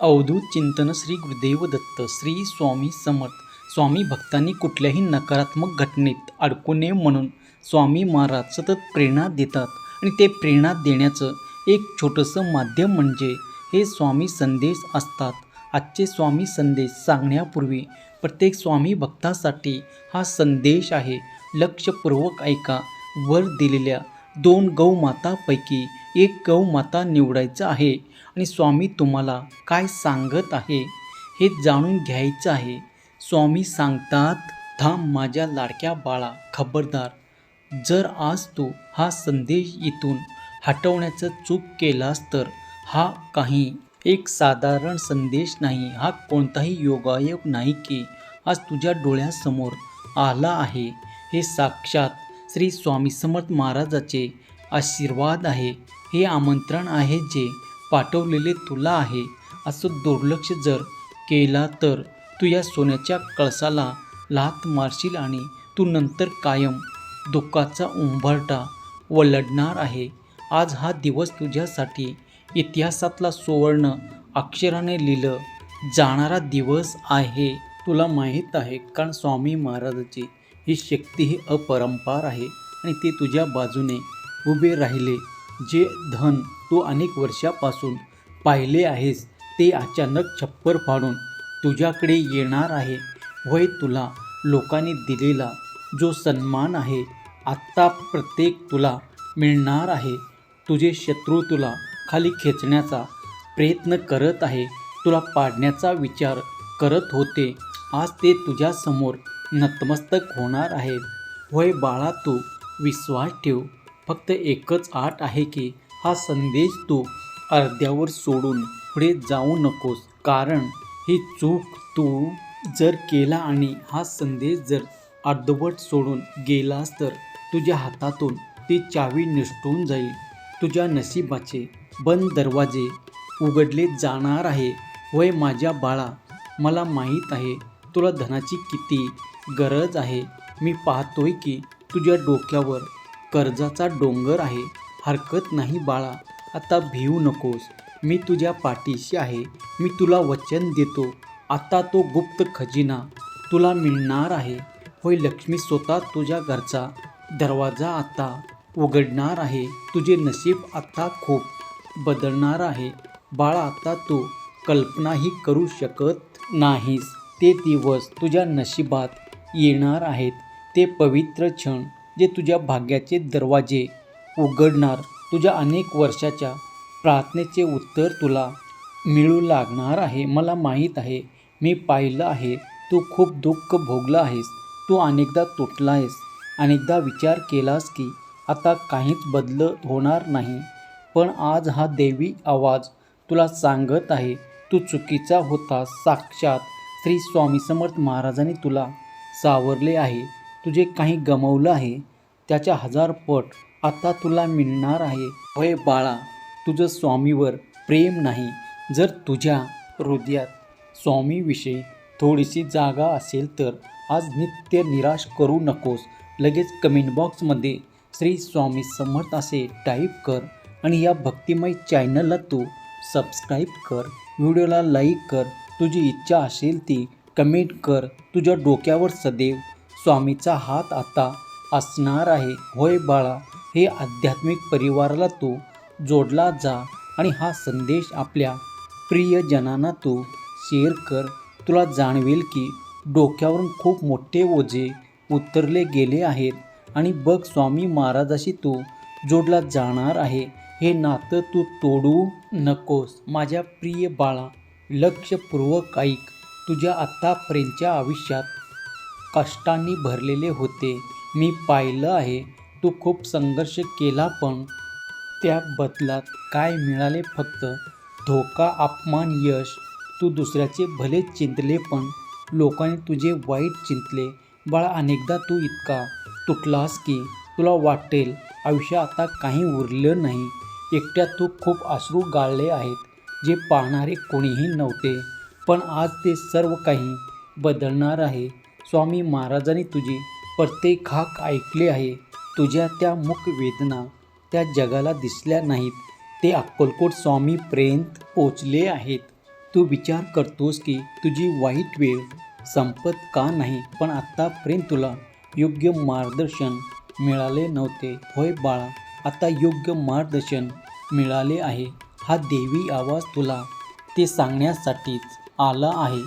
अवधूत चिंतन श्री गुरुदेव दत्त श्री स्वामी समर्थ. स्वामी भक्तांनी कुठल्याही नकारात्मक घटनेत अडकू नये म्हणून स्वामी महाराज सतत प्रेरणा देतात आणि ते प्रेरणा देण्याचं एक छोटंसं माध्यम म्हणजे हे स्वामी संदेश असतात. आजचे स्वामी संदेश सांगण्यापूर्वी प्रत्येक स्वामी भक्तासाठी हा संदेश आहे. लक्षपूर्वक ऐका. वर दिलेल्या 2 गौमातापैकी एक गौमाता निवडायचं आहे आणि स्वामी तुम्हाला काय सांगत आहे हे जाणून घ्यायचं आहे. स्वामी सांगतात, थांब माझ्या लाडक्या बाळा, खबरदार. जर आज तू हा संदेश इथून हटवण्याचं चूक केलास तर हा काही एक साधारण संदेश नाही. हा कोणताही योगायोग नाही की आज तुझ्या डोळ्यासमोर आला आहे. हे साक्षात श्री स्वामी समर्थ महाराजाचे आशीर्वाद आहे. हे आमंत्रण आहे जे पाठवलेले तुला आहे. असं दुर्लक्ष जर केला तर तू या सोन्याच्या कळसाला लाथ मारशील आणि तू नंतर कायम दुःखाचा उंबरठा ओलांडणार आहे. आज हा दिवस तुझ्यासाठी इतिहासातला सुवर्ण अक्षराने लिहिलं जाणारा दिवस आहे. तुला माहीत आहे, कारण स्वामी महाराजाची ही शक्ती ही अपरंपार आहे आणि ते तुझ्या बाजूने उभे राहिले. जे धन तू अनेक वर्षापासून पाहिले आहेस ते अचानक छप्पर फाडून तुझ्याकडे येणार आहे. वय तुला लोकांनी दिलेला जो सन्मान आहे आत्ता प्रत्येक तुला मिळणार आहे. तुझे शत्रू तुला खाली खेचण्याचा प्रयत्न करत आहे, तुला पाडण्याचा विचार करत होते. आज ते तुझ्यासमोर नतमस्तक होणार आहेत. वय बाळा, तू विश्वास ठेव. फक्त एकच आट आहे की हा संदेश तू अर्ध्यावर सोडून पुढे जाऊ नकोस. कारण ही चूक तू जर केला आणि हा संदेश जर अर्धवट सोडून गेलास तर तुझ्या हातातून ती चावी निसटून जाईल. तुझ्या नशिबाचे बंद दरवाजे उघडले जाणार आहे. वय माझ्या बाळा, मला माहीत आहे तुला धनाची किती गरज आहे. मी पाहतोय की तुझ्या डोक्यावर कर्जाचा डोंगर आहे. हरकत नाही बाळा, आता भिवू नकोस. मी तुझ्या पाठीशी आहे. मी तुला वचन देतो, आता तो गुप्त खजिना तुला मिळणार आहे. होय, लक्ष्मी स्वतः तुझ्या घरचा दरवाजा आता उघडणार आहे. तुझे नशीब आता खूप बदलणार आहे. बाळा, आता तू कल्पनाही करू शकत नाहीस ते दिवस तुझ्या नशिबात येणार आहेत. ते पवित्र क्षण जे तुझ्या भाग्याचे दरवाजे उघडणार. तुझ्या अनेक वर्षाच्या प्रार्थनेचे उत्तर तुला मिळू लागणार आहे. मला माहीत आहे, मी पाहिलं आहे. तू खूप दुःख भोगलं आहेस. तू अनेकदा तुटला आहेस. अनेकदा विचार केलास की आता काहीच बदल होणार नाही. पण आज हा दैवी आवाज तुला सांगत आहे, तू चुकीचा होता. साक्षात श्री स्वामी समर्थ महाराजांनी तुला सावरले आहे. तुझे काही गमावलं आहे त्याच्या 1000 पट आता तुला मिळणार आहे. होय बाळा, तुझं स्वामीवर प्रेम नाही. जर तुझ्या हृदयात स्वामीविषयी थोडीशी जागा असेल तर आज नित्य निराश करू नकोस. लगेच कमेंट बॉक्समध्ये श्री स्वामी समर्थ असे टाईप कर आणि या भक्तिमय चॅनलला तू सबस्क्राईब कर. व्हिडिओला लाईक कर. तुझी इच्छा असेल ती कमेंट कर. तुझ्या डोक्यावर सदैव स्वामीचा हात आता असणार आहे. होय बाळा, हे आध्यात्मिक परिवाराला तू जोडला जा आणि हा संदेश आपल्या प्रियजनांना तू शेअर कर. तुला जाणवेल की डोक्यावरून खूप मोठे ओझे उतरले गेले आहेत आणि बघ, स्वामी महाराजाशी तू जोडला जाणार आहे. हे नातं तू तोडू नकोस. माझ्या प्रिय बाळा, लक्षपूर्वक ऐक. तुझ्या आत्तापर्यंतच्या आयुष्यात कष्टांनी भरलेले होते. मी पाहिलं आहे. तू खूप संघर्ष केला, पण त्या बदलात काय मिळाले? फक्त धोका, अपमान, यश. तू दुसऱ्याचे भले चिंतले पण लोकांनी तुझे वाईट चिंतले. बाळा, अनेकदा तू इतका तुटलास की तुला वाटेल आयुष्य आता काही उरलं नाही. एकट्यात तू खूप अश्रू गाळले आहेत जे पाहणारे कोणीही नव्हते. पण आज ते सर्व काही बदलणार आहे. स्वामी महाराजांनी तुझी प्रत्येक हाक ऐकले आहे. तुझ्या त्या मुख वेदना त्या जगाला दिसल्या नाहीत. ते अक्कलकोट स्वामीपर्यंत पोचले आहेत. तू विचार करतोस की तुझी वाईट वेळ संपत का नाही, पण आत्तापर्यंत तुला योग्य मार्गदर्शन मिळाले नव्हते. होय बाळा, आता योग्य मार्गदर्शन मिळाले आहे. हा देवी आवाज तुला ते सांगण्यासाठीच आला आहे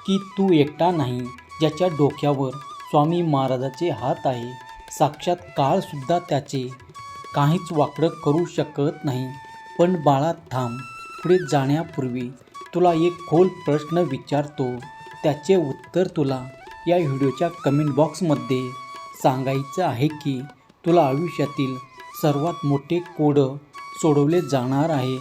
की तू एकटा नाही. ज्याच्या डोक्यावर स्वामी महाराजाचे हात आहे, साक्षात काळसुद्धा त्याचे काहीच वाकडं करू शकत नाही. पण बाळा थांब, पुढे जाण्यापूर्वी तुला एक खोल प्रश्न विचारतो. त्याचे उत्तर तुला या व्हिडिओच्या कमेंट बॉक्समध्ये सांगायचं आहे की तुला आयुष्यातील सर्वात मोठे कोड सोडवले जाणार आहे.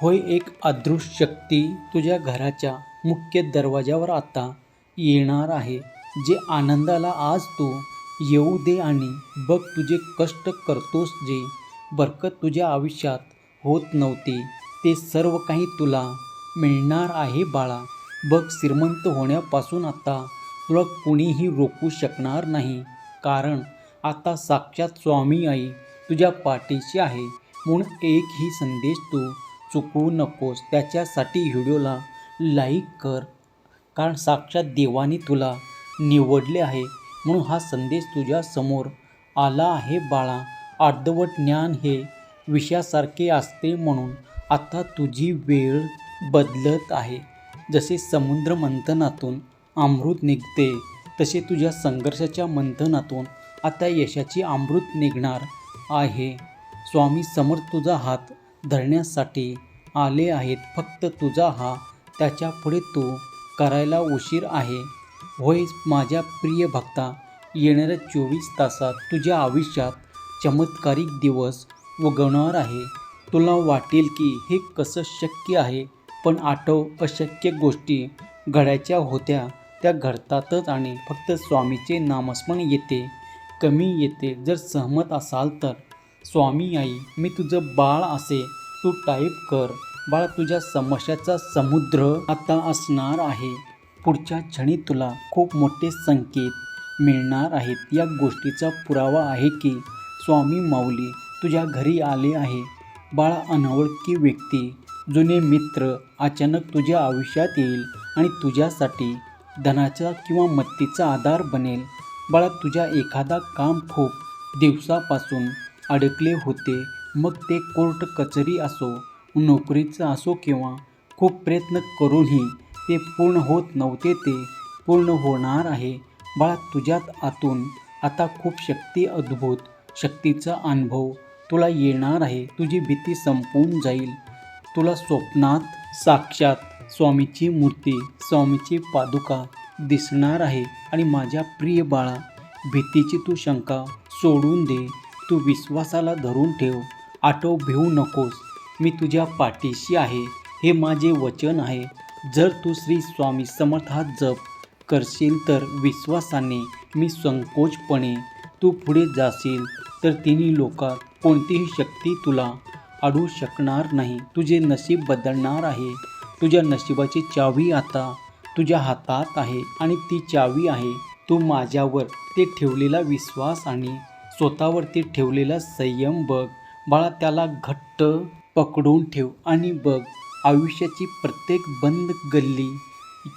होय, एक अदृश्य शक्ती तुझ्या घराच्या मुख्य दरवाजावर आता येणार आहे. जे आनंदाला आज तू येऊ दे आणि बघ तुझे कष्ट करतोस, जे बरकत तुझ्या आयुष्यात होत नव्हती, ते सर्व काही तुला मिळणार आहे बाळा. बघ, श्रीमंत होण्यापासून आता तुला कुणीही रोखू शकणार नाही, कारण आता साक्षात स्वामी आई तुझ्या पाठीशी आहे. म्हणून एकही संदेश तू चुकवू नकोस. त्याच्यासाठी व्हिडिओला लाईक कर, कारण साक्षात देवाने तुला निवडले आहे म्हणून हा संदेश तुझ्या समोर आला आहे बाळा. अर्धवट ज्ञान हे विषयासारखे असते, म्हणून आता तुझी वेळ बदलत आहे. जसे समुद्र मंथनातून अमृत निघते, तसे तुझ्या संघर्षाच्या मंथनातून आता यशाची अमृत निघणार आहे. स्वामी समर्थ तुझा हात धरण्यासाठी आले आहेत. फक्त तुझा हा त्याच्या पुढे तू करायला उशीर आहे. होय माझ्या प्रिय भक्ता, येणाऱ्या 24 तासात तुझ्या आयुष्यात चमत्कारिक दिवस उगवणार आहे. तुला वाटेल की हे कसं शक्य आहे, पण आठव, अशक्य गोष्टी घडायच्या होत्या त्या घडतातच आणि फक्त स्वामीचे नामस्मरण येते कमी येते. जर सहमत असाल तर स्वामी आई मी तुझं बाळ असे तू टाईप कर. बाळा, तुझ्या समस्याचा समुद्र आता असणार आहे. पुढच्या क्षणी तुला खूप मोठे संकेत मिळणार आहेत. या गोष्टीचा पुरावा आहे की स्वामी माऊली तुझ्या घरी आले आहे. बाळा, अनोळखी व्यक्ती, जुने मित्र अचानक तुझ्या आयुष्यात येईल आणि तुझ्यासाठी धनाचा किंवा मदतीचा आधार बनेल. बाळा, तुझ्या एखादा काम खूप दिवसापासून अडकले होते, मग ते कोर्ट कचेरी असो, नोकरीचं असो किंवा खूप प्रयत्न करूनही ते पूर्ण होत नव्हते, ते पूर्ण होणार आहे. बाळा, तुझ्यात आतून आता खूप शक्ती, अद्भुत शक्तीचा अनुभव तुला येणार आहे. तुझी भीती संपून जाईल. तुला स्वप्नात साक्षात स्वामीची मूर्ती, स्वामीची पादुका दिसणार आहे. आणि माझ्या प्रिय बाळा, भीतीची तू शंका सोडून दे. तू विश्वासाला धरून ठेव. आठव, भिवू नकोस. मी तुझ्या पाठीशी आहे, हे माझे वचन आहे. जर तू श्री स्वामी समर्थ हा जप करशील तर विश्वासाने, मी संकोचपणे तू पुढे जाशील, तर तिन्ही लोकात कोणतीही शक्ती तुला अडवू शकणार नाही. तुझे नशीब बदलणार आहे. तुझ्या नशिबाची चावी आता तुझ्या हातात आहे आणि ती चावी आहे तू माझ्यावर ते ठेवलेला विश्वास आणि स्वतःवर ते ठेवलेला संयम. बघ बाळा, त्याला घट्ट पकडून ठेव आणि बघ आयुष्याची प्रत्येक बंद गल्ली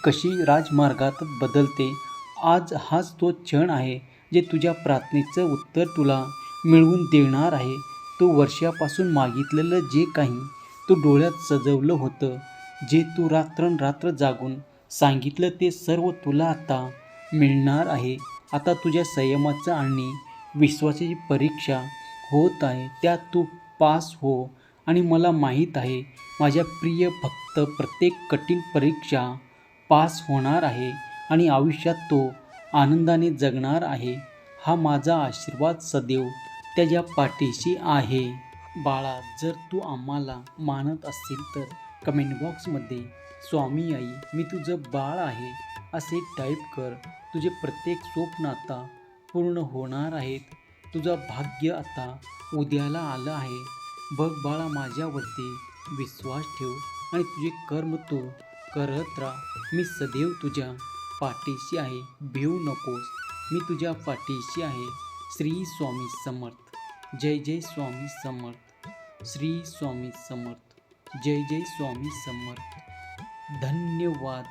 कशी राजमार्गात बदलते. आज हाच तो क्षण आहे जे तुझ्या प्रार्थनेचं उत्तर तुला मिळवून देणार आहे. तू वर्षापासून मागितलेलं जे काही तू डोळ्यात सजवलं होतं, जे तू रात्रंरात्र जागून सांगितलं, ते सर्व तुला आता मिळणार आहे. आता तुझ्या संयमाचं आणि विश्वासाची परीक्षा होत आहे, त्यात तू पास हो. आणि मला माहीत आहे माझ्या प्रिय भक्त, प्रत्येक कठीण परीक्षा पास होणार आहे आणि आयुष्यात तो आनंदाने जगणार आहे. हा माझा आशीर्वाद सदैव त्याच्या पाठीशी आहे. बाळा, जर तू आम्हाला मानत असशील तर कमेंट बॉक्समध्ये स्वामी आई मी तुझं बाळ आहे असे टाईप कर. तुझे प्रत्येक स्वप्न आता पूर्ण होणार आहेत. तुझं भाग्य आता उद्याला आलं आहे. बघ बाळा, माझ्यावरती विश्वास ठेव आणि तुझे कर्म तू करत राहा. मी सदैव तुझ्या पाठीशी आहे. भिवू नकोस, मी तुझ्या पाठीशी आहे. श्री स्वामी समर्थ. जय जय स्वामी समर्थ. श्री स्वामी समर्थ. जय जय स्वामी समर्थ. धन्यवाद.